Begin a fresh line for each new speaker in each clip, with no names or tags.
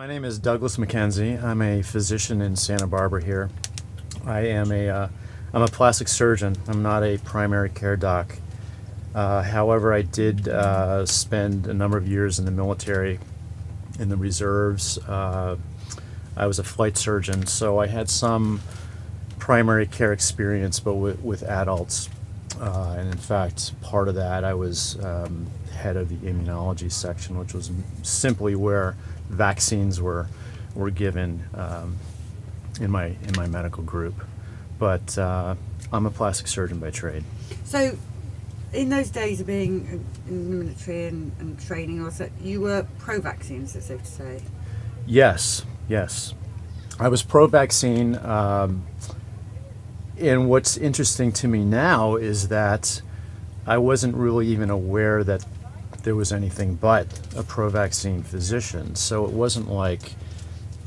name is Douglas Mackenzie. I'm a physician in Santa Barbara here. I'm a plastic surgeon. I'm not a primary care doc. However, I did spend a number of years in the military, in the reserves. I was a flight surgeon, so I had some primary care experience, but with adults. And in fact, part of that, I was head of the immunology section, which was simply where vaccines were given in my medical group. But I'm a plastic surgeon by trade.
So, in those days of being in the military and training, also, you were pro-vaccine, is it safe to say?
Yes. I was pro-vaccine. And what's interesting to me now is that I wasn't really even aware that there was anything but a pro-vaccine physician. So it wasn't like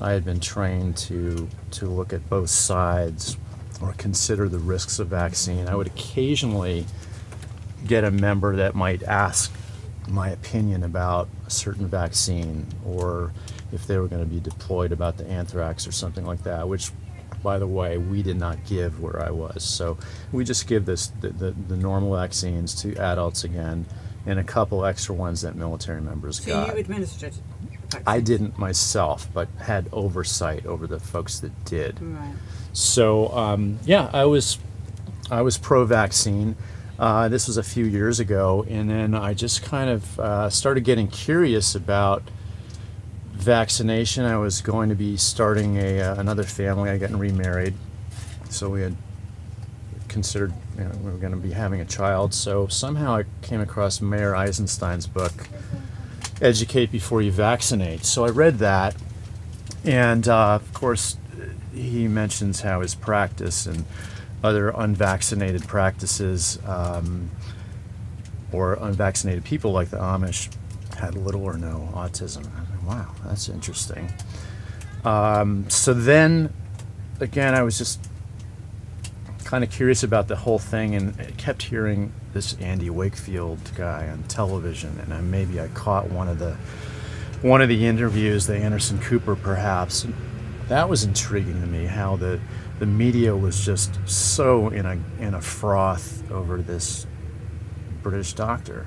I had been trained to look at both sides or consider the risks of vaccine. I would occasionally get a member that might ask my opinion about a certain vaccine, or if they were going to be deployed about the anthrax or something like that, which, by the way, we did not give where I was. So we just give the normal vaccines to adults again, and a couple extra ones that military members got.
So you administered vaccines?
I didn't myself, but had oversight over the folks that did.
Right.
So yeah, I was pro-vaccine. This was a few years ago, and then I just kind of started getting curious about vaccination. I was going to be starting another family. I gotten remarried, so we had considered we were going to be having a child. So somehow I came across Mayor Eisenstein's book, Educate Before You Vaccinate. So I read that, and of course he mentions how his practice and other unvaccinated practices or unvaccinated people like the Amish had little or no autism. Wow, that's interesting. So then, again, I was just kind of curious about the whole thing, and I kept hearing this Andy Wakefield guy on television, and maybe I caught one of the interviews, the Anderson Cooper perhaps. And that was intriguing to me, how the media was just so in a froth over this British doctor.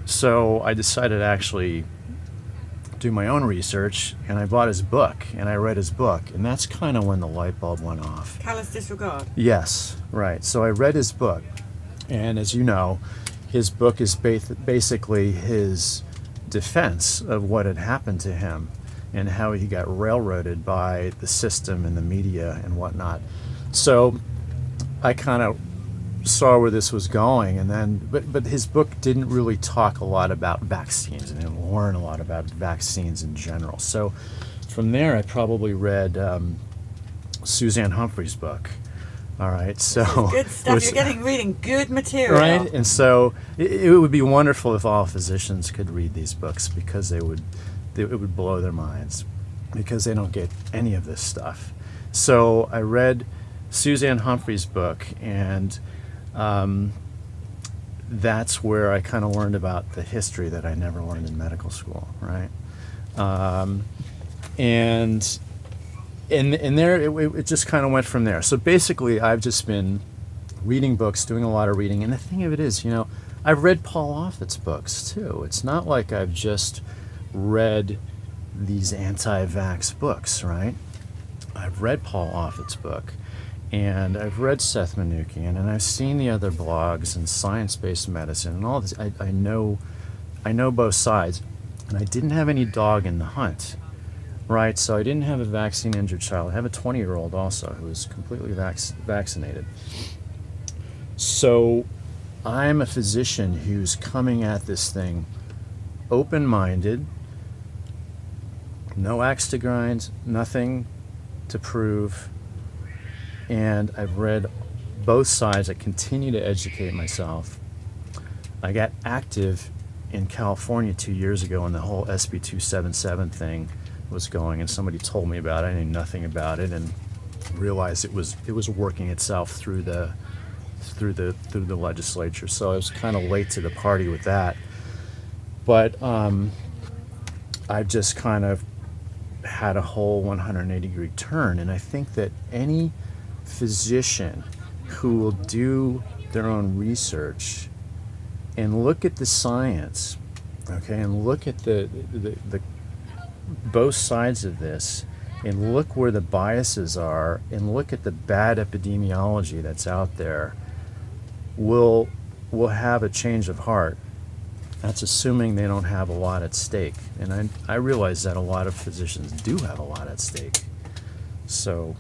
So I decided to actually do my own research, and I bought his book, and I read his book, and that's kind of when the light bulb went off.
Callous disregard?
Yes, right. So I read his book, and as you know, his book is basically his defense of what had happened to him and how he got railroaded by the system and the media and whatnot. So I kind of saw where this was going, and then but his book didn't really talk a lot about vaccines and didn't learn a lot about vaccines in general. So from there I probably read Suzanne Humphrey's book. All right, so
good stuff. You're reading good material,
right? And so it would be wonderful if all physicians could read these books, because it would blow their minds, because they don't get any of this stuff. So I read Suzanne Humphrey's book, and that's where I kind of learned about the history that I never learned in medical school, right? And there it just kind of went from there. So basically, I've just been reading books, doing a lot of reading, and the thing of it is, I've read Paul Offit's books too. It's not like I've just read these anti-vax books, right? I've read Paul Offit's book, and I've read Seth Manookian, and I've seen the other blogs and science-based medicine and all this. I know both sides, and I didn't have any dog in the hunt, right? So I didn't have a vaccine-injured child. I have a 20-year-old also who is completely vaccinated. So I'm a physician who's coming at this thing open-minded, no axe to grind, nothing to prove. And I've read both sides. I continue to educate myself. I got active in California 2 years ago when the whole SB 277 thing was going, and somebody told me about it. I knew nothing about it, and realized it was working itself through the legislature. So I was kind of late to the party with that. But I've just kind of had a whole 180-degree turn. And I think that any physician who will do their own research and look at the science, okay, and look at the both sides of this, and look where the biases are, and look at the bad epidemiology that's out there, will have a change of heart. That's assuming they don't have a lot at stake. And I realize that a lot of physicians do have a lot at stake. So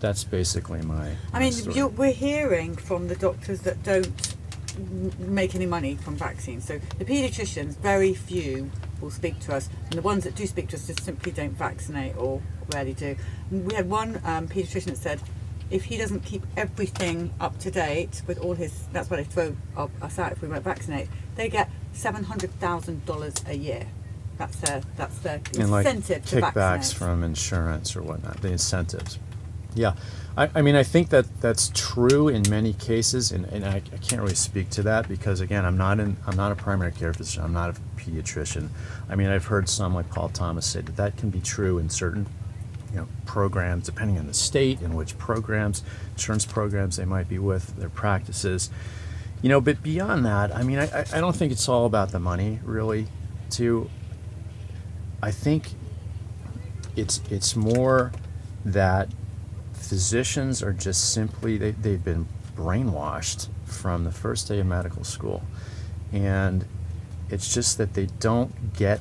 that's basically my story.
We're hearing from the doctors that don't make any money from vaccines. So the paediatricians, very few will speak to us, and the ones that do speak to us just simply don't vaccinate or rarely do. We had one paediatrician that said if he doesn't keep everything up to date with all his, that's why they throw us out if we won't vaccinate, they get $700,000 a year. That's their
And like
incentive to
kickbacks
vaccinate.
from insurance or whatnot, the incentives. Yeah, I mean, I think that's true in many cases, and I can't really speak to that because, again, I'm not a primary care physician. I'm not a pediatrician. I mean, I've heard some like Paul Thomas say that can be true in certain programs, depending on the state and which programs, insurance programs they might be with, their practices. But beyond that, I mean, I don't think it's all about the money, really, too. I think it's more that physicians are just simply, they've been brainwashed from the first day of medical school. And it's just that they don't get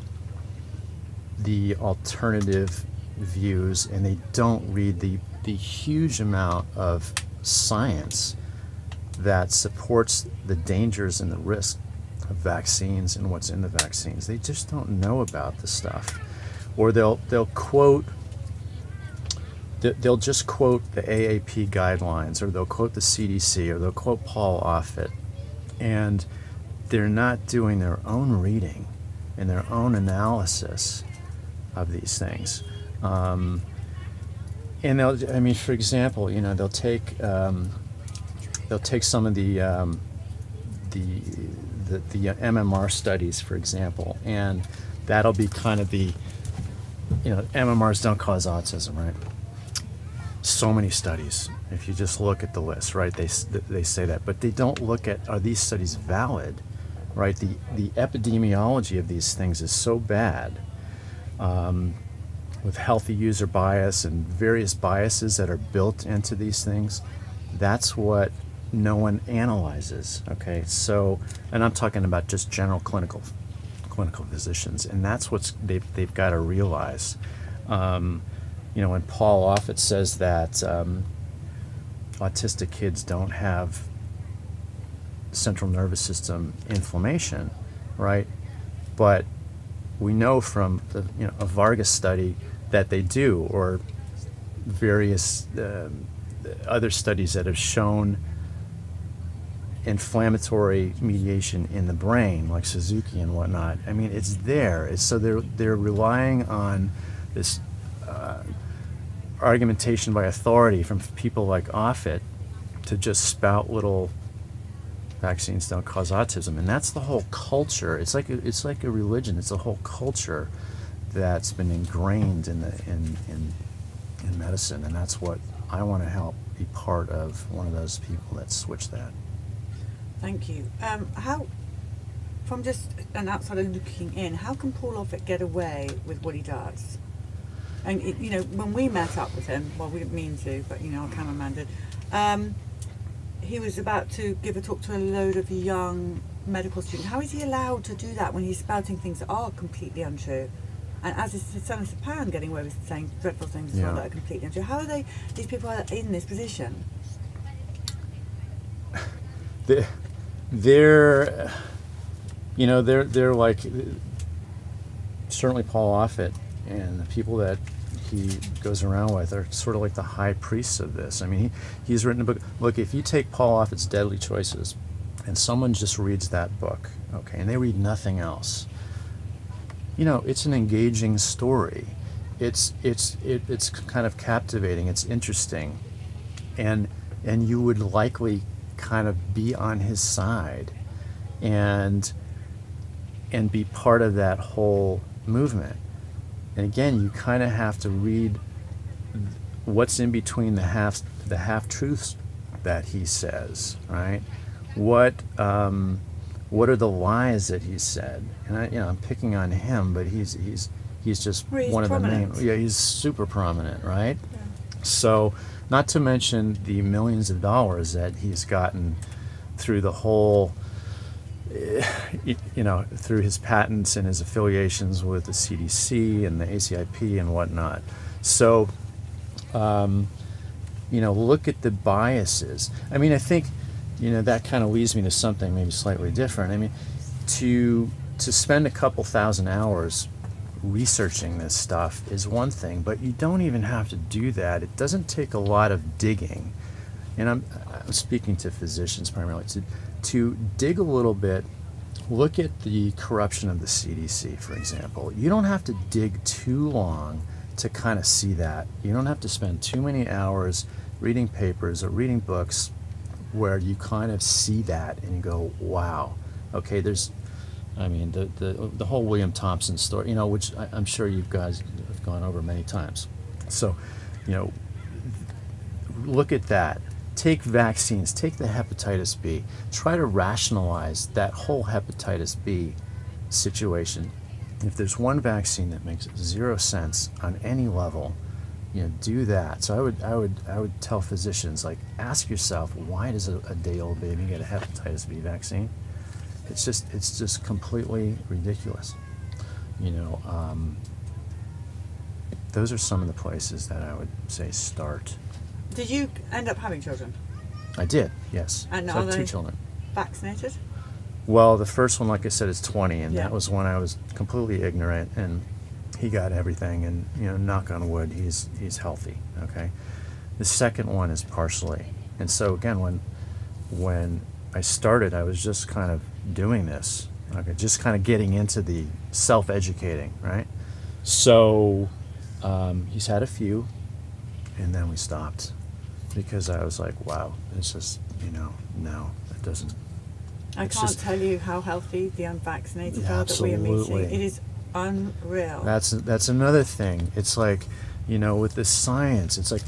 the alternative views, and they don't read the huge amount of science that supports the dangers and the risk of vaccines and what's in the vaccines. They just don't know about the stuff. Or they'll just quote the AAP guidelines, or they'll quote the CDC, or they'll quote Paul Offit, and they're not doing their own reading and their own analysis of these things. And for example, they'll take some of the MMR studies, for example, and that'll be kind of the, MMRs don't cause autism, right? So many studies. If you just look at the list, right, they say that, but they don't look at, are these studies valid, right? The epidemiology of these things is so bad, with healthy user bias and various biases that are built into these things. That's what no one analyzes, okay? So, and I'm talking about just general clinical physicians, and that's what they've got to realize. When Paul Offit says that autistic kids don't have central nervous system inflammation, right? But we know from a Vargas study that they do, or various other studies that have shown inflammatory mediation in the brain, like Suzuki and whatnot. I mean, it's there. So they're relying on this argumentation by authority from people like Offit to just spout little vaccines don't cause autism, and that's the whole culture. It's like a religion. It's a whole culture that's been ingrained in medicine, and that's what I want to help be part of. One of those people that switch that.
Thank you. How, from just an outsider looking in, how can Paul Offit get away with what he does? And when we met up with him, well, we didn't mean to, but our cameraman did. He was about to give a talk to a load of young medical students. How is he allowed to do that when he's spouting things that are completely untrue? And as is his son Japan getting away with saying dreadful things as well that are completely untrue. How are these people are in this position?
They're like, certainly Paul Offit and the people that he goes around with are sort of like the high priests of this. I mean, he's written a book. Look, if you take Paul Offit's Deadly Choices and someone just reads that book, okay, and they read nothing else, it's an engaging story. It's kind of captivating. It's interesting, and you would likely kind of be on his side and be part of that whole movement. And again, you kind of have to read what's in between the half truths that he says, right? What are the lies that he said? And I'm picking on him, but he's just
Well, he's
one of
prominent.
the main. Yeah, he's super prominent, right?
Yeah.
So, not to mention the millions of dollars that he's gotten through the whole, through his patents and his affiliations with the CDC and the ACIP and whatnot. So, look at the biases. I mean, I think, that kind of leads me to something maybe slightly different. I mean, to spend a couple thousand hours researching this stuff is one thing, but you don't even have to do that. It doesn't take a lot of digging. And I'm speaking to physicians primarily, to dig a little bit. Look at the corruption of the CDC, for example. You don't have to dig too long to kind of see that. You don't have to spend too many hours reading papers or reading books where you kind of see that and you go, wow, okay, the whole William Thompson story, which I'm sure you guys have gone over many times. So, look at that. Take vaccines, take the hepatitis B. Try to rationalize that whole hepatitis B situation. If there's one vaccine that makes 0 sense on any level, do that. So I would tell physicians, ask yourself, why does a day-old baby get a hepatitis B vaccine? It's just completely ridiculous. Those are some of the places that I would say start.
Did you end up having children?
I did, yes.
And
so I
are
have
they
2 children.
Vaccinated?
Well, the first one, like I said, is 20, and
Yeah.
that was when I was completely ignorant, and he got everything, and knock on wood, he's healthy. Okay. The second one is partially, and so again, when I started, I was just kind of doing this. Okay, just kind of getting into the self-educating, right? So he's had a few, and then we stopped because I was like, wow, it's just no, it doesn't.
I
It's
can't
just-
tell you how healthy the unvaccinated
Yeah,
are that we are meeting.
absolutely.
It is unreal.
That's another thing. It's like, with the science, it's like,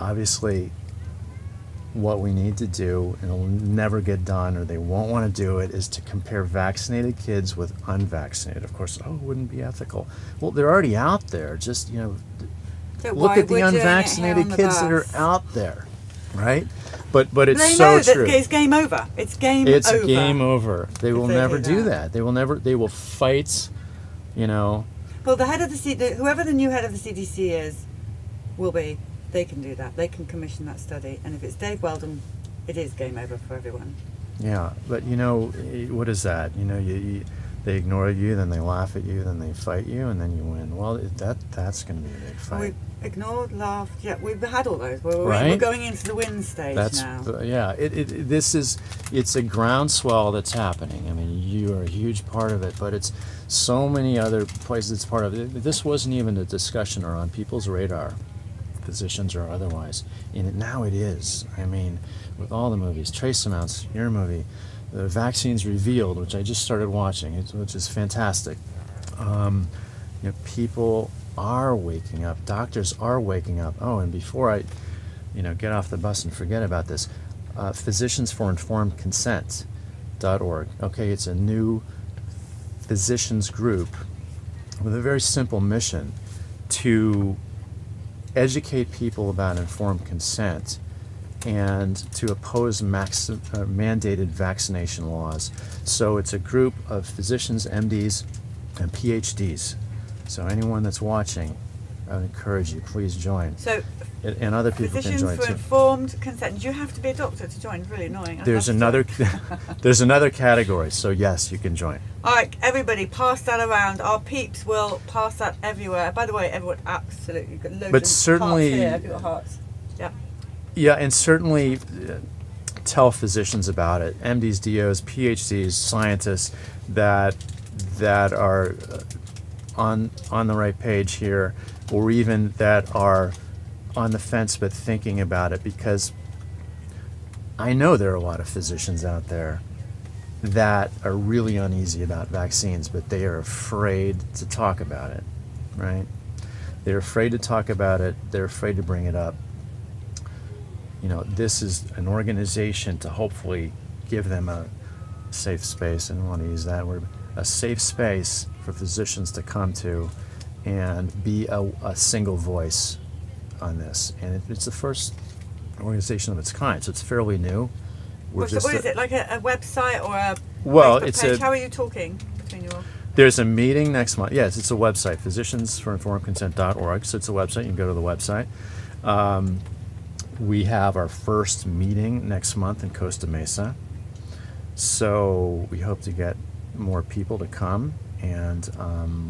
obviously, what we need to do, and it'll never get done, or they won't want to do it, is to compare vaccinated kids with unvaccinated. Of course, it wouldn't be ethical. Well, they're already out there. Just,
But
look
why
at the
we're doing it here
unvaccinated
on the
kids that are
bus.
out there, right? But it's
They
so
know that
true.
it's game over. It's game
It's
over.
game over. They will
they
never
do
do
that.
that. They will fight,
Well, the head of whoever the new head of the CDC is, will be. They can do that. They can commission that study. And if it's Dave Weldon, it is game over for everyone.
Yeah, but what is that? They ignore you, then they laugh at you, then they fight you, and then you win. Well, that's going to be a big fight.
We've ignored, laughed. Yeah, we've had all those. We're
Right?
going into the win stage now.
Yeah. It's a groundswell that's happening. I mean, you are a huge part of it, but it's so many other places it's part of it. This wasn't even a discussion or on people's radar, physicians or otherwise. And now it is. I mean, with all the movies, Trace Amounts, your movie, the Vaccines Revealed, which I just started watching, which is fantastic. People are waking up. Doctors are waking up. Oh, and before I, get off the bus and forget about this, Physicians for Informed Consent.org. Okay, it's a new physicians group with a very simple mission to educate people about informed consent and to oppose mandated vaccination laws. So it's a group of physicians, MDs, and PhDs. So anyone that's watching, I would encourage you, please join.
So,
And other people can
physicians
join
for
too.
informed consent. Do you have to be a doctor to join? It's really annoying. I'd
There's
love to join.
there's another category. So yes, you can join.
All right, everybody, pass that around. Our peeps will pass that everywhere. By the way, everyone, absolutely, got loads
But
of
certainly-
hearts here. Have you got hearts? Yeah.
Yeah, and certainly tell physicians about it. MDs, DOs, PhDs, scientists that are on the right page here, or even that are on the fence but thinking about it, because I know there are a lot of physicians out there that are really uneasy about vaccines, but they are afraid to talk about it, right? They're afraid to talk about it. They're afraid to bring it up. You know, this is an organization to hopefully give them a safe space, and I want to use that word, a safe space for physicians to come to and be a single voice on this. And it's the first organization of its kind, so it's fairly new.
What is it, like a website or a
well,
Facebook
it's
page?
a,
How are you talking between your...
there's a meeting next month. Yes, it's a website, physiciansforinformedconsent.org, so it's a website. You can go to the website. We have our first meeting next month in Costa Mesa, so we hope to get more people to come, and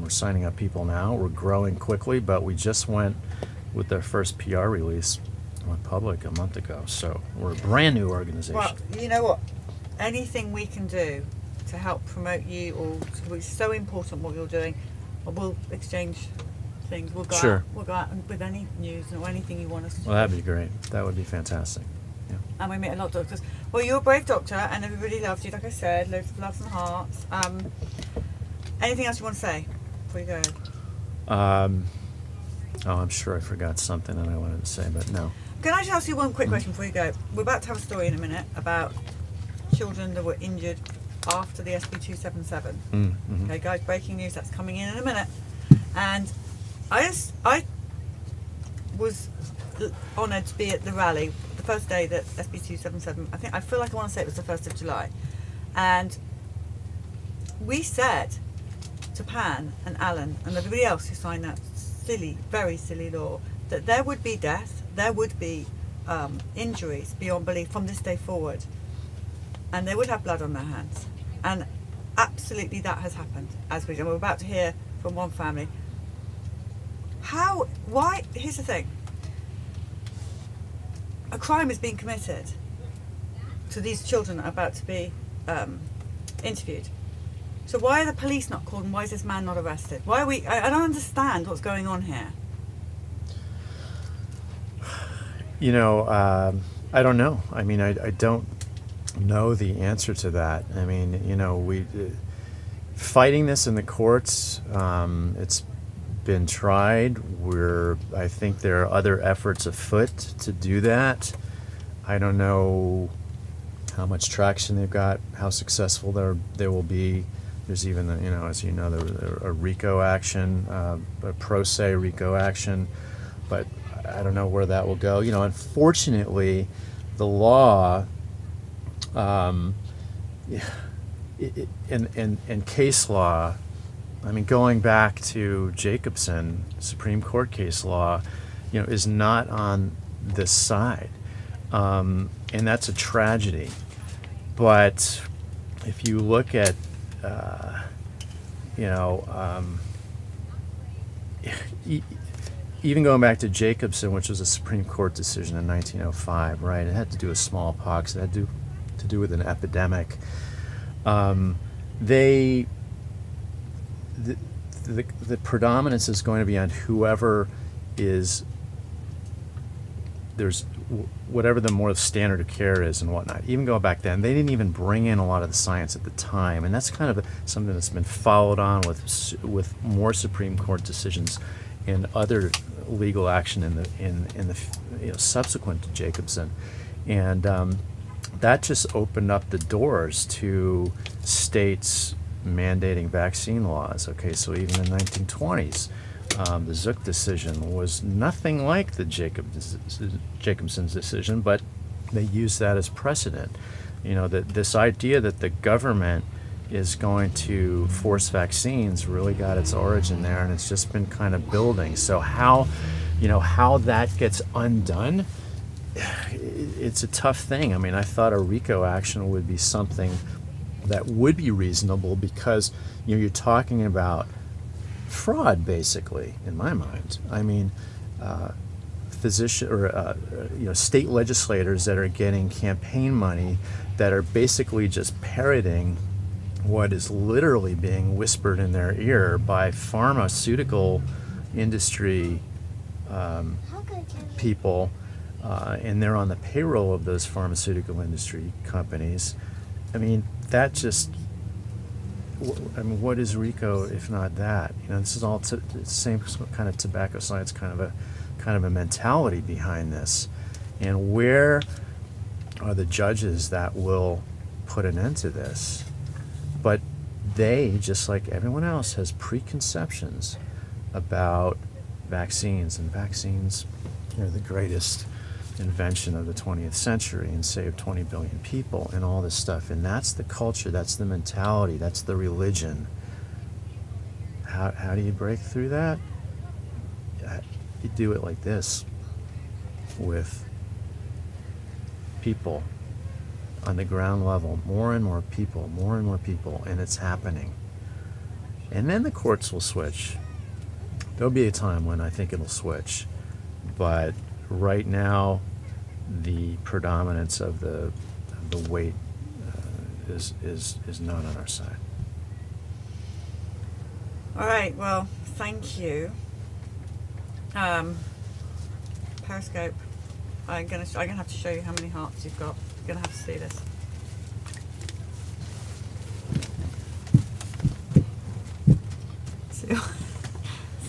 we're signing up people now. We're growing quickly, but we just went with their first PR release on public a month ago, so we're a brand new organization.
Well, you know what? Anything we can do to help promote you, or it's so important what you're doing, we'll exchange things. We'll go
Sure.
out. We'll go out with any news or anything you want us to.
Well, that'd be great. That would be fantastic. Yeah.
And we meet a lot of doctors. Well, you're a brave doctor, and everybody loves you. Like I said, loads of loves and hearts. Anything else you want to say before you go?
I'm sure I forgot something that I wanted to say, but no.
Can I just ask you one quick question before you go? We're about to have a story in a minute about children that were injured after the SB277.
Mm-hmm.
Okay, guys, breaking news. That's coming in a minute. And I was honoured to be at the rally the first day that SB277. I feel like I want to say it was the 1st of July, and we said to Pan and Alan and everybody else who signed that silly, very silly law that there would be death, there would be injuries beyond belief from this day forward, and they would have blood on their hands. And absolutely that has happened, as we're about to hear from one family. Why? Here's the thing. A crime is being committed to these children that are about to be interviewed. So why are the police not called, and why is this man not arrested? Why are we... I don't understand what's going on here.
You know, I don't know. I mean, I don't know the answer to that. I mean, you know, fighting this in the courts, it's been tried. I think there are other efforts afoot to do that. I don't know how much traction they've got, how successful they will be. There's even, you know, as you know, a RICO action, a pro se RICO action, but I don't know where that will go. You know, unfortunately, the law, and case law, I mean, going back to Jacobson, Supreme Court case law, you know, is not on this side, and that's a tragedy. But if you look at, you know, even going back to Jacobson, which was a Supreme Court decision in 1905, right? It had to do with smallpox. It had to do with an epidemic. The predominance is going to be on whoever is, there's whatever the more standard of care is and whatnot. Even going back then, they didn't even bring in a lot of the science at the time, and that's kind of something that's been followed on with more Supreme Court decisions and other legal action in the you know, subsequent to Jacobson, and that just opened up the doors to states mandating vaccine laws. Okay, so even in the 1920s, the Zook decision was nothing like the Jacobson's decision, but they used that as precedent. You know, that this idea that the government is going to force vaccines really got its origin there, and it's just been kind of building. So how that gets undone, it's a tough thing. I mean, I thought a RICO action would be something that would be reasonable because, you know, you're talking about fraud, basically, in my mind. I mean, state legislators that are getting campaign money that are basically just parroting what is literally being whispered in their ear by pharmaceutical industry people, and they're on the payroll of those pharmaceutical industry companies. I mean, that just, I mean, what is RICO if not that? You know, this is all the same kind of tobacco science, kind of a mentality behind this. And where are the judges that will put an end to this? But they, just like everyone else, has preconceptions about vaccines, and vaccines are the greatest invention of the 20th century and saved 20 billion people and all this stuff. And that's the culture, that's the mentality, that's the religion. How do you break through that? You do it like this, with people on the ground level, more and more people, and it's happening. And then the courts will switch. There'll be a time when I think it'll switch, but right now, the predominance of the weight is not on our side.
All right. Well, thank you. Periscope. I'm gonna have to show you how many hearts you've got. You're gonna have to see this.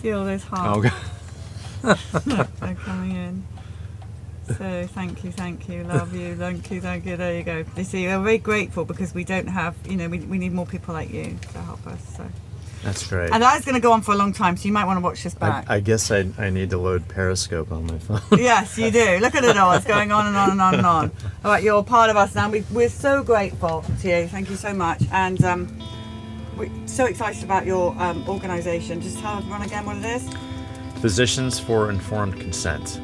See all those hearts.
Oh, God.
They're coming in. So thank you, love you, thank you. There you go. You see, we're very grateful because we don't have, we need more people like you to help us. So.
That's great.
And that is going to go on for a long time, so you might want to watch this back.
I guess I need to load Periscope on my phone.
Yes, you do. Look at it all. It's going on and on and on and on. All right, you're a part of us now. We're so grateful to you. Thank you so much. And we're so excited about your organisation. Just tell everyone again what it is.
Physicians for Informed Consent.